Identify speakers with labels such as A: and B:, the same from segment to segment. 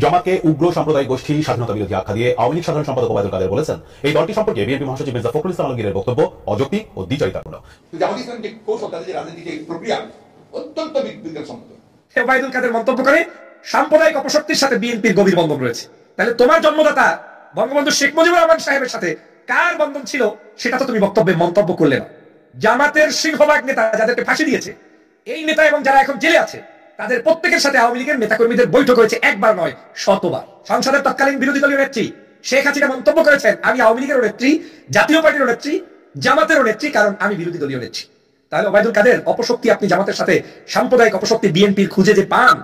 A: জামাতকে উগ্র সাম্প্রদায়িক গোষ্ঠী স্বাধীনতা বিরোধী আখ্যা দিয়ে আওয়ামী লীগ সাধারণ সম্পাদক ওবায়দুল কাদের বলেছেন, এই দলটি সম্পর্কে বিএনপি মহাসচিব মির্জা ফখরুল ইসলাম আলমগীরের বক্তব্য অযৌক্তিক ও দ্বিচারিতাপূর্ণ।
B: জামাত ইসলাম যে কৌশল, তাদের যে রাজনীতিক প্রক্রিয়া অত্যন্ত বিজ্ঞানসম্মত।
C: ওবায়দুল কাদের মন্তব্য করে সাম্প্রদায়িক অপশক্তির সাথে বিএনপির গভীর বন্ধন রয়েছে। তাহলে তোমার জন্মদাতা বঙ্গবন্ধু শেখ মুজিবুর রহমান সাহেবের সাথে কার বন্ধন ছিল সেটা তো তুমি বক্তব্যে মন্তব্য করলে না। জামাতের সিংহভাগ নেতা যাদেরকে ফাঁসি দিয়েছে, এই নেতা এবং যারা এখন জেলে আছে, তাদের প্রত্যেকের সাথে আওয়ামী লীগের নেতাকর্মীদের বৈঠক হয়েছে, একবার নয় শতবার। সংসদের তৎকালীন বিরোধী দলীয় নেত্রী শেখ হাসিনা মন্তব্য করেছেন, আমি আওয়ামী লীগের নেত্রী, জাতীয় পার্টির নেত্রী, জামাতেরও নেত্রী, কারণ আমি বিরোধী দলীয় নেত্রী। তাহলে ওবায়দুল কাদের অপশক্তি আপনি জামাতের সাথে সাম্প্রদায়িক অপশক্তি বিএনপির খুঁজে যে পান,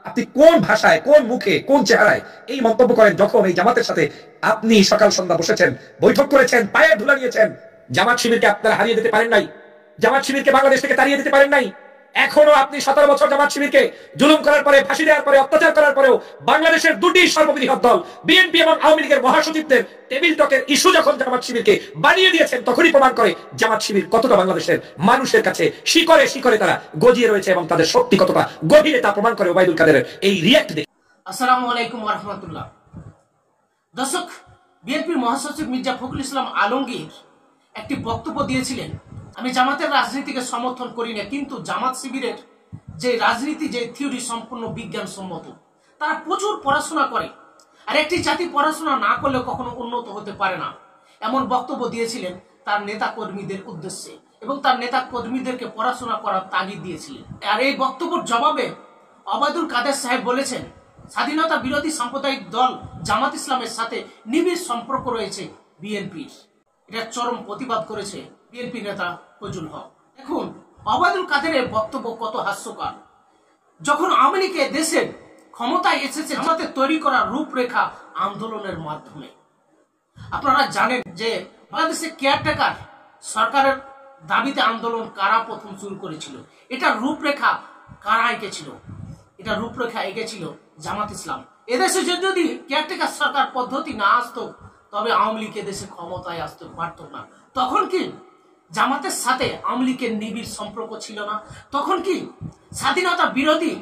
C: আপনি কোন ভাষায়, কোন মুখে, কোন চেহারায় এই মন্তব্য করেন যখন এই জামাতের সাথে আপনি সকাল সন্ধ্যা বসেছেন, বৈঠক করেছেন, পায়ের ধুলা নিয়েছেন? জামাত শিবিরকে আপনারা হারিয়ে দিতে পারেন নাই, জামাত শিবিরকে বাংলাদেশ থেকে তাড়িয়ে দিতে পারেন নাই। এখনো আপনি 17 বছর জামাত শিবিরকে জুলুম করার পরে, ফাঁসি দেওয়ার পরে, অত্যাচার করার পরেও বাংলাদেশের দুটি সর্ববৃহৎ দল বিএনপি এবং আওয়ামী লীগের মহাসচিবদের টেবিল টকের ইস্যু যখন জামাত শিবিরকে বানিয়ে দিয়েছেন, তখনই প্রমাণ করে জামাত শিবির কতটা বাংলাদেশের মানুষের কাছে শিকরে শিকরে তারা গজিয়ে রয়েছে এবং তাদের শক্তি কতটা গভীরে তা প্রমাণ করে ওবায়দুল কাদের এই রিয়্যাক্ট দেখে।
D: আসসালামু আলাইকুম ওয়া রাহমাতুল্লাহ। দর্শক, বিএনপির মহাসচিব মির্জা ফখরুল ইসলাম আলমগীর একটি বক্তব্য দিয়েছিলেন, আমি জামাতের রাজনীতিকে সমর্থন করি না, কিন্তু জামাত শিবিরের যে রাজনীতি, যে থিওরি সম্পূর্ণ বিজ্ঞানসম্মত। তারা প্রচুর পড়াশোনা করে, আর একটি জাতি পড়াশোনা না করলে কখনো উন্নত হতে পারে না, এমন বক্তব্য দিয়েছিলেন তার নেতা কর্মীদের উদ্দেশ্যে, এবং তার নেতা কর্মীদেরকে পড়াশোনা করার তাগিদ দিয়েছিলেন। আর এই বক্তব্যের জবাবে ওবায়দুল কাদের সাহেব বলেছেন, স্বাধীনতা বিরোধী সাম্প্রদায়িক দল জামাত ইসলামের সাথে নিবিড় সম্পর্ক রয়েছে বিএনপির। এটা চরম প্রতিবাদ করেছে বিএনপি নেতা ফজলুল হক। দেখুন ওবায়দুল কাদেরের বক্তব্য কত হাস্যকর। যখন আওয়ামী লীগ দেশের ক্ষমতায় এসেছে জামাতের তৈরি করা রূপরেখা আন্দোলনের মাধ্যমে, আপনারা জানেন যে বাংলাদেশে কেয়ারটেকার সরকারের দাবিতে আন্দোলন কারা প্রথম শুরু করেছিল, এটা রূপরেখা কারা এঁকেছিল? এটা রূপরেখা এঁকেছিল জামাত ইসলাম। এদেশে যদি কেয়ারটেকার সরকার পদ্ধতি না আসতো, তবে আওয়ামী লীগ দেশে ক্ষমতায় আসতে পারত না। তখন কি জামাতের সাথে আওয়ামী লীগের নিবিড় সম্পর্ক ছিল না? তখন কি স্বাধীনতা বিরোধী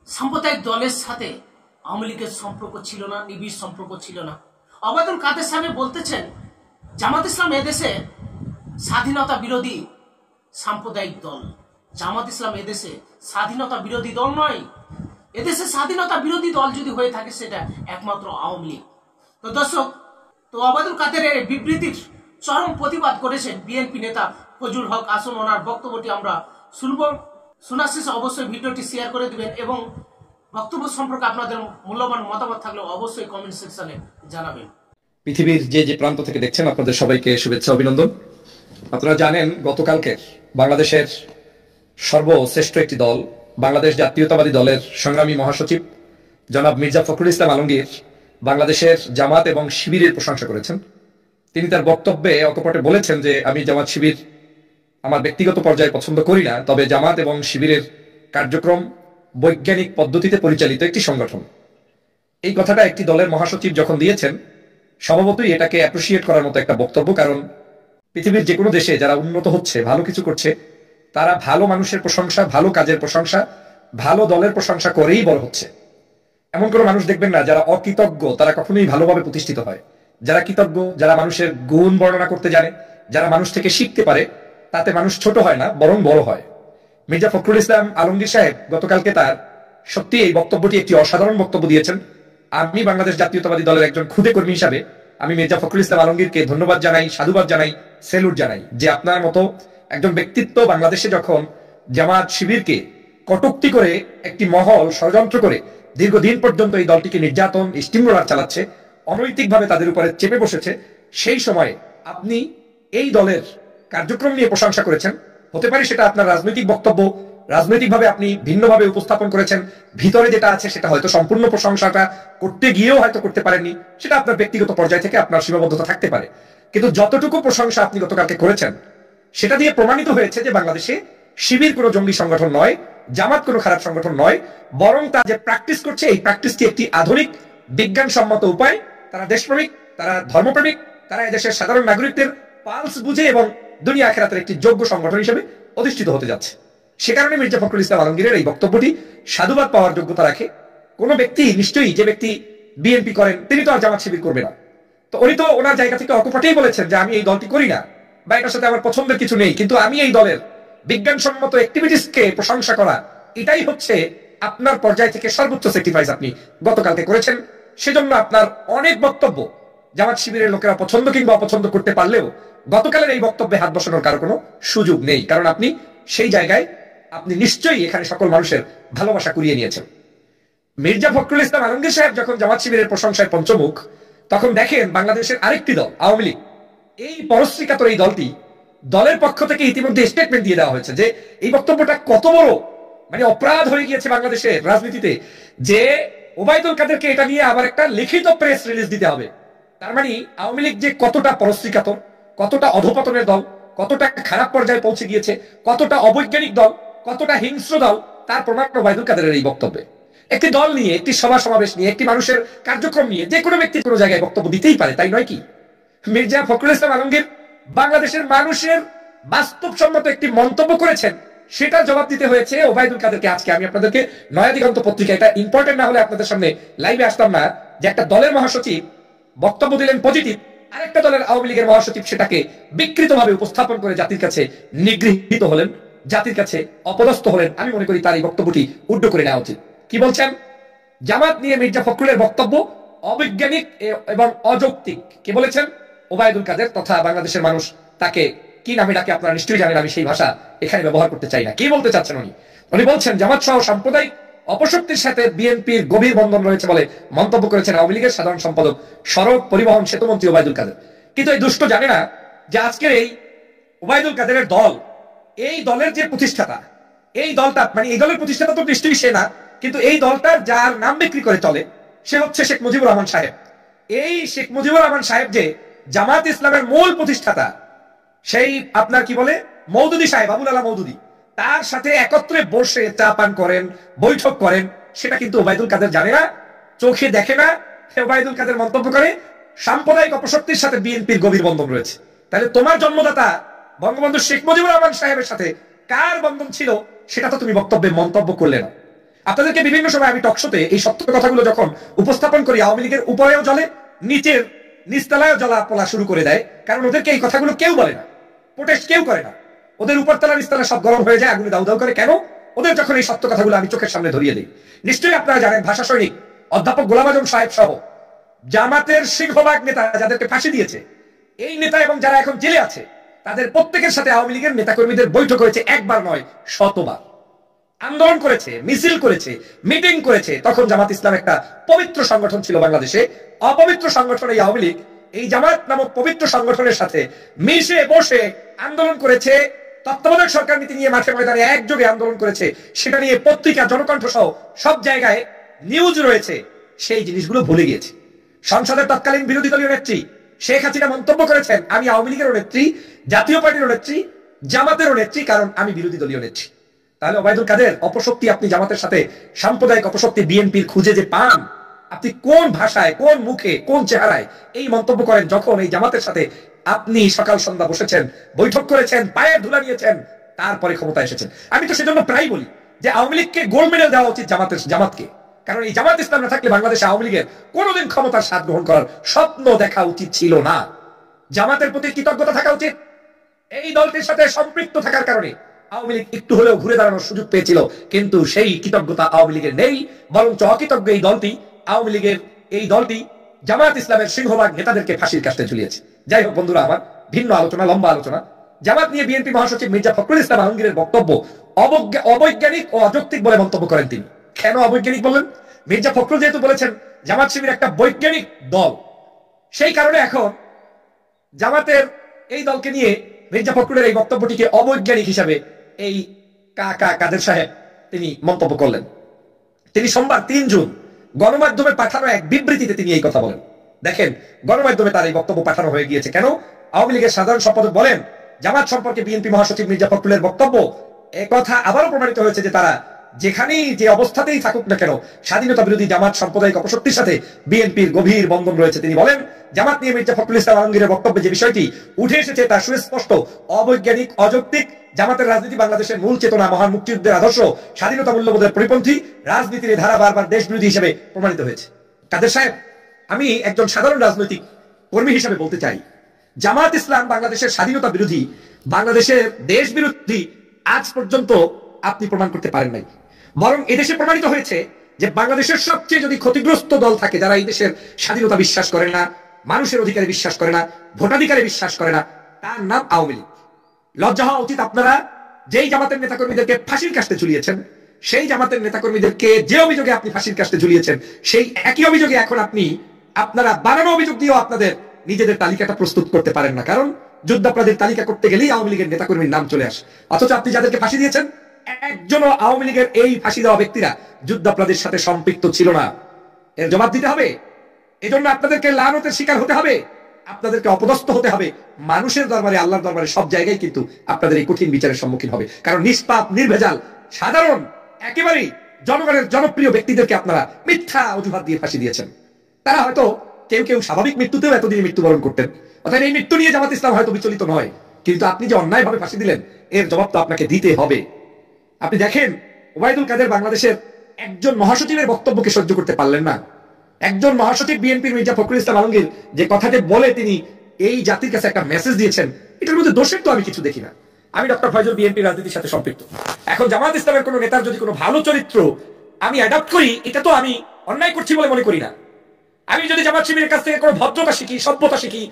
D: সাম্প্রদায়িক দলের সাথে আওয়ামী লীগের সম্পর্ক ছিল না, নিবিড় সম্পর্ক ছিল না? ওবায়দুল কাদের সাহেব বলতেছেন জামাত ইসলাম এদেশে স্বাধীনতা বিরোধী সাম্প্রদায়িক দল। জামাত ইসলাম এদেশে স্বাধীনতা বিরোধী দল নয়। এদেশে স্বাধীনতা বিরোধী দল যদি হয়ে থাকে সেটা একমাত্র আওয়ামী লীগ। তো দর্শক, তো ওবায়দুল কাদেরের বিবৃতির চরম প্রতিবাদ করেছেন বিএনপি নেতা ফজলুল হক। আসুন ওনার বক্তব্যটি আমরা শুনব। শোনার শেষে অবশ্যই ভিডিওটি শেয়ার করে দিবেন এবং বক্তব্য সম্পর্কে আপনাদের মূল্যবান মতামত থাকলে অবশ্যই কমেন্ট সেকশনে জানাবেন।
C: পৃথিবীর যে যে প্রান্ত থেকে দেখছেন আপনাদের সবাইকে শুভেচ্ছা, অভিনন্দন। আপনারা জানেন গতকালকে বাংলাদেশের সর্বশ্রেষ্ঠ একটি দল, বাংলাদেশ জাতীয়তাবাদী দলের সংগ্রামী মহাসচিব জনাব মির্জা ফখরুল ইসলাম আলমগীর বাংলাদেশের জামাত এবং শিবিরের প্রশংসা করেছেন। তিনি তার বক্তব্যে অকপটে বলেছেন যে আমি জামাত শিবির আমার ব্যক্তিগত পর্যায়ে পছন্দ করি না, তবে জামাত এবং শিবিরের কার্যক্রম বৈজ্ঞানিক পদ্ধতিতে পরিচালিত একটি সংগঠন। এই কথাটা একটি দলের মহাসচিব যখন দিয়েছেন, স্বভাবতই এটাকে অ্যাপ্রিসিয়েট করার মতো একটা বক্তব্য। কারণ পৃথিবীর যে কোনো দেশে যারা উন্নত হচ্ছে, ভালো কিছু করছে, তারা ভালো মানুষের প্রশংসা, ভালো কাজের প্রশংসা, ভালো দলের প্রশংসা করেই বড় হচ্ছে। এমন কোনো মানুষ দেখবেন না যারা অকৃতজ্ঞ, তারা কখনোই ভালোভাবে প্রতিষ্ঠিত হয়। যারা কৃতজ্ঞ, যারা মানুষের গুণ বর্ণনা করতে জানে, যারা মানুষ থেকে শিখতে পারে, তাতে মানুষ ছোট হয় না, বরং বড় হয়। মির্জা ফখরুল ইসলাম আলমগীর সাহেব গতকালকে তার সত্যি এই বক্তব্যটি একটি অসাধারণ বক্তব্য দিয়েছেন। আমি বাংলাদেশ জাতীয়তাবাদী দলের একজন ক্ষুদে কর্মী হিসাবে আমি মির্জা ফখরুল ইসলাম আলমগীরকে ধন্যবাদ জানাই, সাধুবাদ জানাই, সেলুট জানাই যে আপনার মতো একজন ব্যক্তিত্ব বাংলাদেশে যখন জামাত শিবিরকে কটূক্তি করে একটি মহল ষড়যন্ত্র করে দীর্ঘদিন পর্যন্ত এই দলটিকে নির্যাতন, স্টিমরোলার চালাচ্ছে, অনৈতিকভাবে তাদের উপরে চেপে বসেছে, সেই সময়ে আপনি এই দলের কার্যক্রম নিয়ে প্রশংসা করেছেন। হতে পারে সেটা আপনার রাজনৈতিক বক্তব্য, রাজনৈতিকভাবে আপনি ভিন্নভাবে উপস্থাপন করেছেন, ভিতরে যেটা আছে সেটা হয়তো সম্পূর্ণ প্রশংসাটা করতে গিয়েও হয়তো করতে পারেননি, সেটা আপনার ব্যক্তিগত পর্যায় থেকে আপনার সীমাবদ্ধতা থাকতে পারে। কিন্তু যতটুকু প্রশংসা আপনি গতকালকে করেছেন, সেটা দিয়ে প্রমাণিত হয়েছে যে বাংলাদেশে শিবির কোনো জঙ্গি সংগঠন নয়, জামাত কোনো খারাপ সংগঠন নয়, বরং তারা যে প্র্যাকটিস করছে এই প্র্যাকটিসটি একটি আধুনিক বিজ্ঞানসম্মত উপায়। তারা দেশপ্রেমিক, তারা ধর্মপ্রেমিক, তারা এদেশের সাধারণ নাগরিকদের পালস বুঝে এবং দুনিয়া আখিরাতের একটি যোগ্য সংগঠন হিসেবে অধিষ্ঠিত হতে যাচ্ছে। সে কারণে মির্জা ফখরুল ইসলাম আলমগীরের এই বক্তব্যটি সাধুবাদ পাওয়ার যোগ্যতা রাখে। কোন ব্যক্তি নিশ্চয়ই যে ব্যক্তি বিএনপি করেন তিনি তো আর জামাত শিবির করবে না। তো উনি তো ওনার জায়গা থেকে অকপটেই বলেছেন যে আমি এই দলটি করি না বা এটার সাথে আমার পছন্দের কিছু নেই, কিন্তু আমি এই দলের বিজ্ঞানসম্মত অ্যাক্টিভিটিসকে প্রশংসা করা, এটাই হচ্ছে আপনার পর্যায় থেকে সর্বোচ্চ স্যাক্রিফাইস আপনি গতকালকে করেছেন। সেজন্য আপনার অনেক বক্তব্য জামাত শিবিরের লোকেরা পছন্দ কিংবা অপছন্দ করতে পারলেও গতকালের এই বক্তব্যে হাত বসানোর কারো কোনো সুযোগ নেই, কারণ আপনি সেই জায়গায় আপনি নিশ্চয়ই এখানে সকল মানুষের ভালোবাসা কুড়িয়ে নিয়েছেন। মির্জা ফখরুল ইসলাম আলমগীর সাহেব যখন জামাত শিবিরের প্রশংসায় পঞ্চমুখ, তখন দেখেন বাংলাদেশের আরেকটি দল আওয়ামী লীগ, এই পরশ্রীকাতর এই দলটি, দলের পক্ষ থেকে ইতিমধ্যে স্টেটমেন্ট দিয়ে দেওয়া হয়েছে যে এই বক্তব্যটা কত বড় মানে অপরাধ হয়ে গিয়েছে বাংলাদেশের রাজনীতিতে, যে ওবায়দুল কাদেরকে এটা নিয়ে আবার একটা লিখিত প্রেস রিলিজ দিতে হবে। তার মানে আওয়ামী লীগ যে কতটা পরশ্রীকাতর, কতটা অধপতনের দল, কতটা খারাপ পর্যায়ে পৌঁছে গিয়েছে, কতটা অবৈজ্ঞানিক দল, কতটা হিংস্র দল, তার প্রমাণ ওবায়দুল কাদেরের এই বক্তব্যে। একটি দল নিয়ে, একটি সভা সমাবেশ নিয়ে, একটি মানুষের কার্যক্রম নিয়ে যে কোনো ব্যক্তি কোনো জায়গায় বক্তব্য দিতেই পারে, তাই নয় কি? মির্জা ফখরুল ইসলাম আলমগীর বাংলাদেশের মানুষের বাস্তবসম্মত একটি মন্তব্য করেছেন, সেটা জবাব দিতে হয়েছে ওবায়দুল কাদেরকে। আজকে আমি আপনাদেরকে নয়া দিগন্ত পত্রিকা, এটা ইম্পর্টেন্ট না হলে আপনাদের সামনে লাইভে আসতাম না, যে একটা দলের মহাসচিব বক্তব্য দিলেন পজিটিভ, আরেকটা দলের আওয়ামী লীগের মহাসচিব সেটাকে বিকৃতভাবে উপস্থাপন করে জাতির কাছে নিগৃহীত হলেন, জাতির কাছে অপদস্থ হলেন। আমি মনে করি তার এই বক্তব্যটি উড্ড করে নেওয়া উচিত। কি বলছেন? জামাত নিয়ে মির্জা ফখরুলের বক্তব্য অবৈজ্ঞানিক এবং অযৌক্তিক। কে বলেছেন? ওবায়দুল কাদের তথা বাংলাদেশের মানুষ তাকে কি নামে ডাকে আপনারা নিশ্চয়ই জানেন, আমি সেই ভাষা এখানে ব্যবহার করতে চাই না। কি বলতে চাচ্ছেন উনি? উনি বলছেন জামাত সহ সাম্প্রদায়িক অপশক্তির সাথে বিএনপির গভীর বন্ধন রয়েছে বলে মন্তব্য করেছেন আওয়ামী লীগের সাধারণ সম্পাদক, সড়ক পরিবহন সেতুমন্ত্রী ওবায়দুল কাদের। কিন্তু এই দুষ্ট জানে না যে আজকের এই ওবায়দুল কাদেরের দল, এই দলের যে প্রতিষ্ঠাতা, এই দলটা মানে এই দলের প্রতিষ্ঠাতা তো নিশ্চয়ই সে না, কিন্তু এই দলটার যার নাম বিক্রি করে চলে সে হচ্ছে শেখ মুজিবুর রহমান সাহেব। এই শেখ মুজিবুর রহমান সাহেব যে জামাত ইসলামের মূল প্রতিষ্ঠাতা, সেই আপনার কি বলে মওদুদী সাহেব, আবুল আলা মওদুদী, তার সাথে একত্রে বসে চা পান করেন, বৈঠক করেন, সেটা কিন্তু ওবায়দুল কাদের জানে না, চোখে দেখে না। ওবায়দুল কাদের মন্তব্য করে সাম্প্রদায়িক অপশক্তির সাথে বিএনপির গভীর বন্ধন রয়েছে। তাহলে তোমার জন্মদাতা বঙ্গবন্ধু শেখ মুজিবুর রহমান সাহেবের সাথে কার বন্ধন ছিল সেটা তো তুমি বক্তব্যে মন্তব্য করলে না। আপনাদেরকে বিভিন্ন সময় আমি টকশোতে এই সত্য কথাগুলো যখন উপস্থাপন করি, আওয়ামী লীগের উপরেও জ্বলে, নিচের নিচতলায়ও জ্বলা পোলা শুরু করে দেয়, কারণ ওদেরকে এই কথাগুলো কেউ বলে না, প্রোটেস্ট কেউ করে না, ওদের উপরতলা নিচতলা সব গরম হয়ে যায়, আগুনে দাউ দাউ করে। কেন? ওদের যখন এই সত্য কথাগুলো আমি চোখের সামনে ধরিয়ে দিই। নিশ্চয়ই আপনারা জানেন ভাষা সৈনিক অধ্যাপক গোলাম আজম সাহেব সহ জামাতের সিংহভাগ নেতা যাদেরকে ফাঁসি দিয়েছে, এই নেতা এবং যারা এখন জেলে আছে, তাদের প্রত্যেকের সাথে আওয়ামী লীগের নেতাকর্মীদের বৈঠক হয়েছে, একবার নয় শতবার। আন্দোলন করেছে, মিছিল করেছে, মিটিং করেছে। তখন জামাত ইসলাম একটা পবিত্র সংগঠন ছিল বাংলাদেশে। অপবিত্র সংগঠন এই আওয়ামী লীগ এই জামাত নামক পবিত্র সংগঠনের সাথে মিশে বসে আন্দোলন করেছে, তত্ত্বাবধায়ক সরকার নীতি নিয়ে মাঠে ময়দানে একযোগে আন্দোলন করেছে। সেটা নিয়ে পত্রিকা, জনকণ্ঠ সহ সব জায়গায় নিউজ রয়েছে। সেই জিনিসগুলো ভুলে গিয়েছে। সংসদের তৎকালীন বিরোধী দলীয় নেত্রী শেখ হাসিনা মন্তব্য করেছেন, আমি আওয়ামী লীগেরও নেত্রী, জাতীয় পার্টিরও নেত্রী, জামাতেরও নেত্রী, কারণ আমি বিরোধী দলীয় নেত্রী। তাহলে ওবায়দুল কাদের অপশক্তি আপনি জামাতের সাথে সাম্প্রদায়িক অপশক্তি বিএনপির খুঁজে যে পান, আপনি কোন ভাষায়, কোন মুখে, কোন চেহারায় এই মন্তব্য করেন, যখন এই জামাতের সাথে আপনি সকাল সন্ধ্যা বসেছেন, বৈঠক করেছেন, পায়ের ধুলা নিয়েছেন, তারপরে ক্ষমতা এসেছেন। আমি তো সেজন্য প্রায় বলি যে আওয়ামী লীগকে গোল্ড মেডেল দেওয়া উচিত জামাতকে, কারণ এই জামাত ইসলাম না থাকলে বাংলাদেশে আওয়ামী লীগের কোনোদিন ক্ষমতার স্বাদ গ্রহণ করার স্বপ্ন দেখা উচিত ছিল না। জামাতের প্রতি কৃতজ্ঞতা থাকা উচিত। এই দলটির সাথে সম্পৃক্ত থাকার কারণে আওয়ামী লীগ একটু হলেও ঘুরে দাঁড়ানোর সুযোগ পেয়েছিল, কিন্তু সেই কৃতজ্ঞতা আওয়ামী লীগের নেই, বরঞ্চ অকৃতজ্ঞ এই দলটি, আওয়ামী লীগের এই দলটি জামাত ইসলামের সিংহভাগ নেতাদেরকে ফাঁসির কাস্টে ঝুলিয়েছে। যাই হোক বন্ধুরা আমার, ভিন্ন আলোচনা, লম্বা আলোচনা। জামাত নিয়ে বিএনপি মহাসচিব মির্জা ফখরুল ইসলাম আলমগীরের বক্তব্য অবৈজ্ঞানিক ও অযৌক্তিক বলে মন্তব্য করেন তিনি। কেন অবৈজ্ঞানিক বললেন? মির্জা ফখরুল যেহেতু বলেছেন জামাত শিবির একটা বৈজ্ঞানিক দল, সেই কারণে এখন জামাতের এই দলকে নিয়ে মির্জা ফখরুলের এই বক্তব্যটিকে অবৈজ্ঞানিক হিসাবে এই কাদের সাহেব তিনি মন্তব্য করলেন। তিনি সোমবার 3 জুন গণমাধ্যমে পাঠানো এক বিবৃতিতে তিনি এই কথা বলেন। দেখেন, গণমাধ্যমে তার এই বক্তব্য পাঠানো হয়ে গিয়েছে। কেন? আওয়ামী লীগের সাধারণ সম্পাদক বলেন জামাত সম্পর্কে বিএনপি মহাসচিব মির্জা ফখরুলের বক্তব্য, একথা আবারও প্রমাণিত হয়েছে যে তারা যেখানেই যে অবস্থাতেই থাকুক না কেন, স্বাধীনতা বিরোধী জামাত সাম্প্রদায়িক অপশক্তির সাথে বিএনপির গভীর বন্ধন রয়েছে। তিনি বলেন, জামাত নিয়ে মির্জা ফখরুল ইসলাম আলমগীরের বক্তব্যে যে বিষয়টি উঠে এসেছে তা সুস্পষ্ট, অবৈজ্ঞানিক, অযৌক্তিক। জামাতের রাজনীতি বাংলাদেশের মূল চেতনা, মহান মুক্তিযুদ্ধের আদর্শ, স্বাধীনতা মূল্যবোধের পরিপন্থী রাজনীতির এই ধারা বারবার দেশ বিরোধী হিসেবে প্রমাণিত হয়েছে। কাদের সাহেব, আমি একজন সাধারণ রাজনৈতিক কর্মী হিসেবে বলতে চাই, জামাত ইসলাম বাংলাদেশের স্বাধীনতা বিরোধী, বাংলাদেশের দেশ বিরোধী আজ পর্যন্ত আপনি প্রমাণ করতে পারেন নাই। বরং এদেশে প্রমাণিত হয়েছে যে বাংলাদেশের সবচেয়ে যদি ক্ষতিগ্রস্ত দল থাকে, যারা এই দেশের স্বাধীনতা বিশ্বাস করে না, মানুষের অধিকারে বিশ্বাস করে না, ভোটাধিকারে বিশ্বাস করে না, তার নাম আওয়ামী লীগ। লজ্জা হওয়া উচিত আপনারা যেই জামাতের নেতাকর্মীদেরকে ফাঁসির কাস্টে ঝুলিয়েছেন, সেই জামাতের নেতাকর্মীদেরকে যে অভিযোগে আপনি ফাঁসির কাস্টে ঝুলিয়েছেন, সেই একই অভিযোগে এখন আপনারা বানানো অভিযোগ দিয়েও আপনাদের নিজেদের তালিকাটা প্রস্তুত করতে পারেন না। কারণ যুদ্ধাপরাধের তালিকা করতে গেলেই আওয়ামী লীগের নেতাকর্মীর নাম চলে আসে। অথচ আপনি যাদেরকে ফাঁসি দিয়েছেন, একজনও আওয়ামী লীগের এই ফাঁসি দেওয়া ব্যক্তিরা যুদ্ধাপরাধের সাথে সম্পৃক্ত ছিল না। এর জবাব দিতে হবে। এজন্য আপনাদেরকে লানতের শিকার হতে হবে, আপনাদেরকে অপদস্থ হতে হবে। মানুষের দরবারে, আল্লাহর দরবারে সব জায়গায় কিন্তু আপনাদের এই কঠিন বিচারের সম্মুখীন হবে। কারণ নিষ্পাপ, নির্ভেজাল, সাধারণ, একেবারেই জনগণের জনপ্রিয় ব্যক্তিদেরকে আপনারা মিথ্যা অজুহাত দিয়ে ফাঁসি দিয়েছেন। তারা হয়তো কেউ স্বাভাবিক মৃত্যুতেও এতদিন মৃত্যুবরণ করতেন, অর্থাৎ এই মৃত্যু নিয়ে জামাত ইসলাম হয়তো বিচলিত নয়। কিন্তু আপনি যে অন্যায়ভাবে ফাঁসি দিলেন, এর জবাব তো আপনাকে দিতে হবে। আপনি দেখেন, ওবায়দুল কাদের বাংলাদেশের একজন মহাসচিবের বক্তব্যকে সহ্য করতে পারলেন না। একজন মহাসচিব বিএনপির মির্জা ফখরুল ইসলাম আলমগীর যে কথাটি বলে তিনি এই জাতির কাছে একটা মেসেজ দিয়েছেন, এটার মধ্যে দোষের তো আমি কিছু দেখি না। আমি ডক্টর ফয়জুল বিএনপির রাজনীতির সাথে সম্পৃক্ত। এখন জামাত ইসলামের কোন নেতার যদি কোনো ভালো চরিত্র আমি অ্যাডাপ্ট করি, এটা তো আমি অন্যায় করছি বলে মনে করি না। আমি যদি জামাত শিবিরের কাছ থেকে কোনো ভদ্রতা শিখি, সভ্যতা শিখি,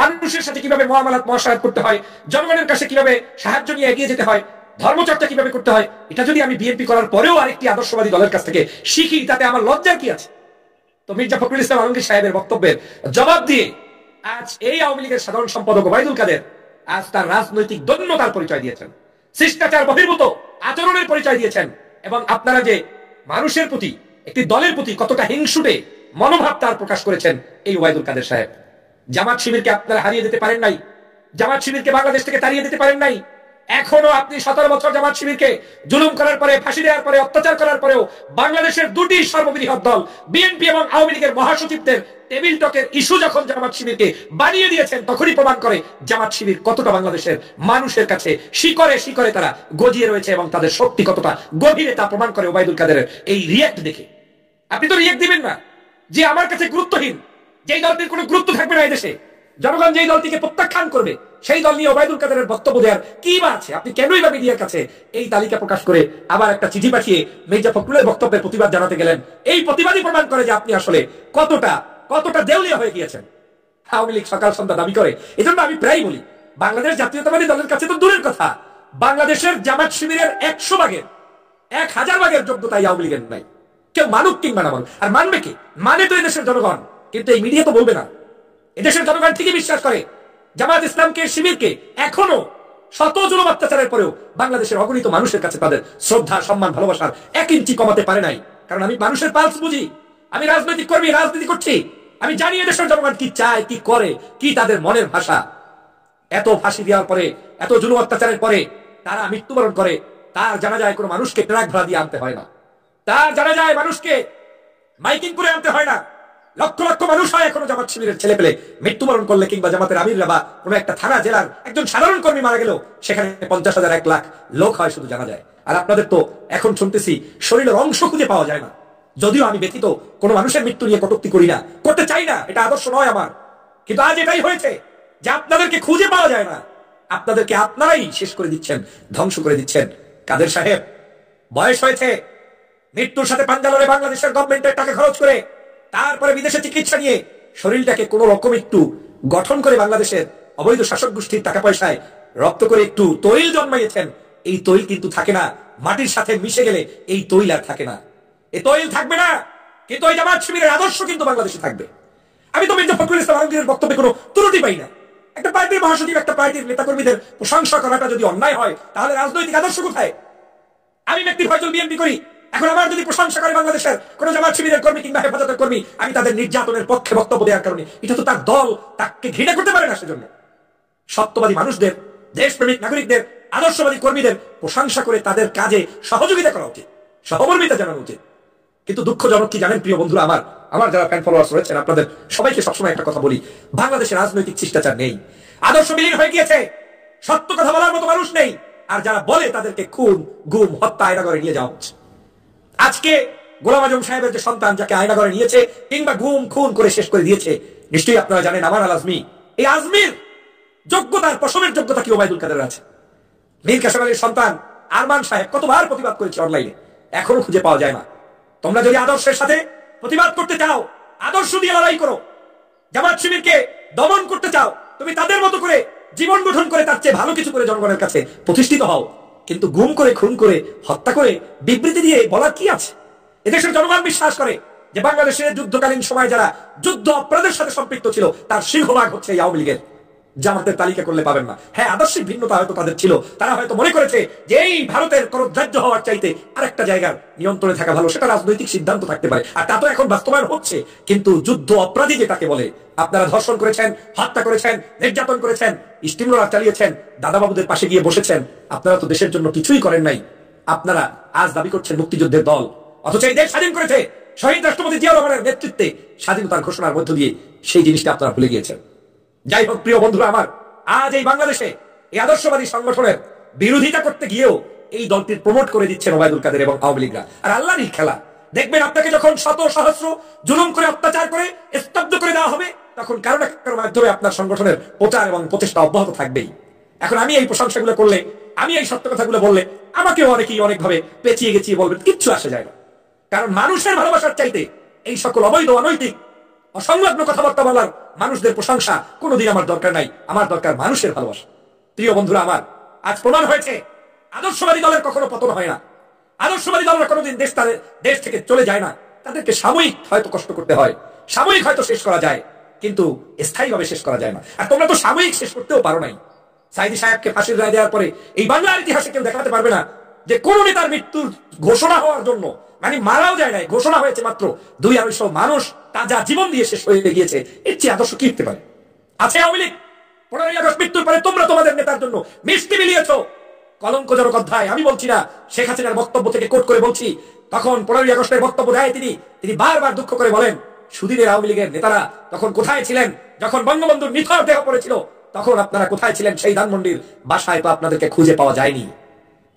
C: মানুষের সাথে কিভাবে মুআমালাত মুআশারাত করতে হয়, জনগণের কাছে কিভাবে সাহায্য নিয়ে এগিয়ে যেতে হয়, ধর্মচর্চা কিভাবে করতে হয়, এটা যদি আমি বিএনপি করার পরেও আরেকটি আদর্শবাদী দলের কাছ থেকে শিখি, তাতে আমার লজ্জার কি আছে? তো মির্জা ফখরুল ইসলাম আলমগীর সাহেবের বক্তব্যের জবাব দিয়ে আজ এই আওয়ামী লীগের সাধারণ সম্পাদক ওবায়দুল কাদের আজ তার রাজনৈতিক দৈন্যতার পরিচয় দিয়েছেন, শিষ্টাচার বহির্ভূত আচরণের পরিচয় দিয়েছেন। এবং আপনারা যে মানুষের প্রতি, একটি দলের প্রতি কতটা হিংসুটে মনোভাব তার প্রকাশ করেছেন এই ওবায়দুল কাদের সাহেব। জামাত শিবিরকে আপনারা হারিয়ে দিতে পারেন নাই, জামাত শিবিরকে বাংলাদেশ থেকে তাড়িয়ে দিতে পারেন নাই। এখনো আপনি 17 বছর জামাত শিবিরকে জুলুম করার পরে, ফাঁসি দেওয়ার পরে, অত্যাচার করার পরেও বাংলাদেশের দুটি সর্ববৃহৎ দল বিএনপি এবং আওয়ামী লীগের মহাসচিবদের টেবিল টকের ইস্যু যখন জামাত শিবিরকে বানিয়ে দিয়েছেন, তখনই প্রমাণ করে জামাত শিবির কতটা বাংলাদেশের মানুষের কাছে শিকরে তারা গজিয়ে রয়েছে এবং তাদের শক্তি কতটা গভীরে, তা প্রমাণ করে ওবায়দুল কাদেরের এই রিয়েক্ট দেখে। আপনি তো রিয়েক্ট দিবেন না যে আমার কাছে গুরুত্বহীন, যেই দলটির কোনো গুরুত্ব থাকবে না এদেশে, জনগণ যেই দলটিকে প্রত্যাখ্যান করবে, সেই দল নিয়ে ওবায়দুল কাদেরের বক্তব্য দেওয়ার কি বা আছে? আপনি কেনই বা মিডিয়ার কাছে এই তালিকা প্রকাশ করে আবার একটা চিঠি পাঠিয়ে মির্জা ফখরুলের বক্তব্যের প্রতিবাদ জানাতে গেলেন? এই প্রতিবাদই প্রমাণ করে যে আপনি আসলে কতটা দেউলিয়া হয়ে গিয়েছেন। আওয়ামী লীগ সকাল সন্ধ্যা দাবি করে। এজন্য আমি প্রায় বলি, বাংলাদেশ জাতীয়তাবাদী দলের কাছে তো দূরের কথা, বাংলাদেশের জামাত শিবিরের 100 ভাগের 1000 ভাগের যোগ্যতা আওয়ামী লীগের নাই। কেউ মানুক কিংবা না মানুক, আর মানবে কি? মানে তো এদেশের জনগণ, কিন্তু এই মিডিয়া তো বলবে না। এদেশের জনগণ ঠিকই বিশ্বাস করে জামাত ইসলামকে, শিবিরকে এখনো শত জুলুম অত্যাচারের পরেও বাংলাদেশের অগণিত মানুষের কাছে তাদের শ্রদ্ধা, সম্মান, ভালোবাসার 1 ইঞ্চি কমাতে পারে নাই। কারণ আমি মানুষের পালস বুঝি, আমি রাজনৈতিক কর্মী, রাজনীতি করছি, আমি জানি এদেশের জনগণ কি চায়, কি করে, কি তাদের মনের ভাষা। এত ফাঁসি দেওয়ার পরে, এত জুলুম অত্যাচারের পরে তারা মৃত্যুবরণ করে, তার জানা যায় কোনো মানুষকে ট্রাক ভাড়া দিয়ে আনতে হয় না, তার জানা যায় মানুষকে মাইকিং করে আনতে হয় না। লক্ষ লক্ষ মানুষ হয় এখনো জামাত শিবিরের ছেলে পেলে মৃত্যুবরণ করলে, কিংবা জামাতের আমিররা বা কোনো একটা থানা জেলার একজন সাধারণ কর্মী মারা গেল, সেখানে 50,000 1 লাখ লোক হয় শুধু জানা যায়। আর আপনাদের তো এখন শুনতেছি শরীরের অংশ খুঁজে পাওয়া যায় না। যদিও আমি ব্যতীত কোনো মানুষের মৃত্যু নিয়ে কটূক্তি করি না, করতে চাই না, এটা আদর্শ নয় আমার। কিন্তু আজ এটাই হয়েছে যে আপনাদেরকে খুঁজে পাওয়া যায় না, আপনাদেরকে আপনারাই শেষ করে দিচ্ছেন, ধ্বংস করে দিচ্ছেন। কাদের সাহেব, বয়স হয়েছে, মৃত্যুর সাথে পাঞ্জা লড়ে বাংলাদেশের গভর্নমেন্টের টাকা খরচ করে, তারপরে বিদেশে চিকিৎসা নিয়ে শরীরটাকে কোন রকম একটু গঠন করে বাংলাদেশের অবৈধ শাসক গোষ্ঠীর টাকা পয়সায় রপ্ত করে একটু তৈল জন্মাইয়েছেন। এই তৈল কিন্তু থাকে না, মাটির সাথে মিশে গেলে এই তৈল আর থাকে না, এই তৈল থাকবে না। কিন্তু ওই জামাত শিবিরের আদর্শ কিন্তু বাংলাদেশে থাকবে। আমি তো মির্জা ফখরুল ইসলাম আলমগীরের বক্তব্যে কোনো ত্রুটি পাই না। একটা পার্টির মহাসচিব, একটা পার্টির নেতাকর্মীদের প্রশংসা করাটা যদি অন্যায় হয়, তাহলে রাজনৈতিক আদর্শ কোথায়? আমি ব্যক্তি ফয়জুল বিএনপি করি, এখন আমার যদি প্রশংসা করে বাংলাদেশের কোন জামাত শিবিরের কর্মী কিংবা হেফাজতের কর্মী, আমি তাদের নির্যাতনের পক্ষে বক্তব্য দেওয়ার কারণে, এটা তো তার দল তাকে ঘৃণা করতে পারে না। সেজন্য সত্যবাদী মানুষদের, দেশপ্রেমিক নাগরিকদের, আদর্শবাদী কর্মীদের প্রশংসা করে তাদের কাজে সহযোগিতা করা উচিত। সহমর্মিতা জানানো উচিত। কিন্তু দুঃখজনক কি জানেন প্রিয় বন্ধুরা, আমার যারা ফ্যান ফলোয়ার্স রয়েছেন, আপনাদের সবাইকে সবসময় একটা কথা বলি, বাংলাদেশে রাজনৈতিক শিষ্টাচার নেই, আদর্শ বিলীন হয়ে গিয়েছে, সত্য কথা বলার মতো মানুষ নেই, আর যারা বলে তাদেরকে খুন, গুম, হত্যা, আয়নাগরে নিয়ে যাওয়া হচ্ছে। আজকে গোলাম আজম সাহেবের যে সন্তান, যাকে আয়নাগরে নিয়েছে কিংবা গুম খুন করে শেষ করে দিয়েছে, নিশ্চয়ই আপনারা জানেন আমান আল আজমি। এই আজমির যোগ্যতার, পশমের যোগ্যতা কি ওবায়দুল কাদের আছে? মীর কাসেম আলীর সন্তান আরমান সাহেব কতবার প্রতিবাদ করেছে অনলাইনে, এখনো খুঁজে পাওয়া যায় না। তোমরা যদি আদর্শের সাথে প্রতিবাদ করতে চাও, আদর্শ দিয়ে লড়াই করো। জামাত শিবিরকে দমন করতে চাও, তুমি তাদের মতো করে জীবন গঠন করে তার চেয়ে ভালো কিছু করে জনগণের কাছে প্রতিষ্ঠিত হও। কিন্তু গুম করে, খুন করে, হত্যা করে, বিবৃতি দিয়ে বলার কি আছে? এদেশের জনগণ বিশ্বাস করে যে বাংলাদেশের যুদ্ধকালীন সময় যারা যুদ্ধ অপরাধের সাথে সম্পৃক্ত ছিল তার সিংহভাগ হচ্ছে এই আওয়ামী লীগের। জামাতের তালিকা করলে পাবেন না। হ্যাঁ, আদর্শিক ভিন্নতা হয়তো তাদের ছিল, তারা হয়তো মনে করেছে যে এই ভারতের কোন রাজ্য হওয়ার চাইতে আরেকটা জায়গার নিয়ন্ত্রণে থাকা ভালো, সেটা রাজনৈতিক সিদ্ধান্ত থাকতে পারে, আর তা তো এখন বাস্তবায়ন হচ্ছে। কিন্তু যুদ্ধ অপরাধী যেটাকে বলে, আপনারা ধর্ষণ করেছেন, হত্যা করেছেন, নির্যাতন করেছেন, স্টিমরোলার চালিয়েছেন, দাদাবাবুদের পাশে গিয়ে বসেছেন, আপনারা তো দেশের জন্য কিছুই করেন নাই। আপনারা আজ দাবি করছেন মুক্তিযুদ্ধের দল, অথচ এই দেশ স্বাধীন করেছে শহীদ রাষ্ট্রপতি জিয়া রহমানের নেতৃত্বে স্বাধীনতার ঘোষণার মধ্য দিয়ে। সেই জিনিসটা আপনারা ভুলে গিয়েছেন। যাই হোক প্রিয় বন্ধুরা আমার, আজ এই বাংলাদেশে এই আদর্শবাদী সংগঠনের বিরোধিতা করতে গিয়েও এই দলটির প্রমোট করে দিচ্ছেন ওবায়দুল কাদের এবং আওয়ামী লীগরা। আর আল্লাহরই খেলা, দেখবেন আপনাকে যখন শত সহস্র জুলুম করে, অত্যাচার করে স্তব্ধ করে দেওয়া হবে, তখন কারো না কারোর মাধ্যমে আপনার সংগঠনের প্রচার এবং প্রচেষ্টা অব্যাহত থাকবেই। এখন আমি এই প্রশংসাগুলো করলে, আমি এই সত্য কথাগুলো বললে, আমাকেও অনেকেই অনেকভাবে পেঁচিয়ে গেছিয়ে বলবেন, কিচ্ছু আসে যায় না। কারণ মানুষের ভালোবাসার চাইতে এই সকল অবৈধ, অনৈতিক, অসংলগ্ন কথাবার্তা বলার মানুষদের প্রশংসা কোনোদিন আমার দরকার নাই। আমার দরকার মানুষের ভালোবাসা। প্রিয় বন্ধুরা আমার, আজ প্রমাণ হয়েছে আদর্শবাদী দলের কখনো পতন হয় না। আদর্শবাদী দলরা কোনোদিন দেশ থেকে চলে যায় না। তাদেরকে সাময়িক হয়তো কষ্ট করতে হয়, সাময়িক হয়তো শেষ করা যায়, কিন্তু স্থায়ীভাবে শেষ করা যায় না। আর তোমরা তো সাময়িক শেষ করতেও পারো নাই। সাইদি সাহেবকে ফাঁসির রায় দেওয়ার পরে এই বাংলার ইতিহাসে কেউ দেখাতে পারবে না যে কোন নেতার মৃত্যুর ঘোষণা হওয়ার জন্য, মানে মারাও যায় নাই, ঘোষণা হয়েছে মাত্র 200-250 মানুষ তাজা জীবন দিয়ে শেষ হয়ে গিয়েছে। এর চেয়ে আদর্শ কি হতে পারে? আছে আওয়ামী লীগ 15ই আগস্ট মৃত্যুর পরে তোমরা তোমাদের নেতার জন্য মিষ্টি বিলিয়েছ, কলঙ্কজনক অধ্যায়। আমি বলছি না, শেখ হাসিনার বক্তব্য থেকে কোট করে বলছি। তখন 15ই আগস্টের বক্তব্য দেয় তিনি বারবার দুঃখ করে বলেন, সুদীনের আওয়ামী লীগের নেতারা তখন কোথায় ছিলেন? যখন বঙ্গবন্ধুর নিথর দেহ পড়েছিল তখন আপনারা কোথায় ছিলেন? সেই ধানমন্ডির বাসায় তো আপনাদেরকে খুঁজে পাওয়া যায়নি।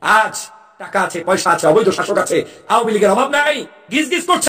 C: আজ টাকা আছে, পয়সা আছে, অবৈধ শাসক আছে, আওয়ামী লীগের অভাব নাই, গিজ গিজ করছে।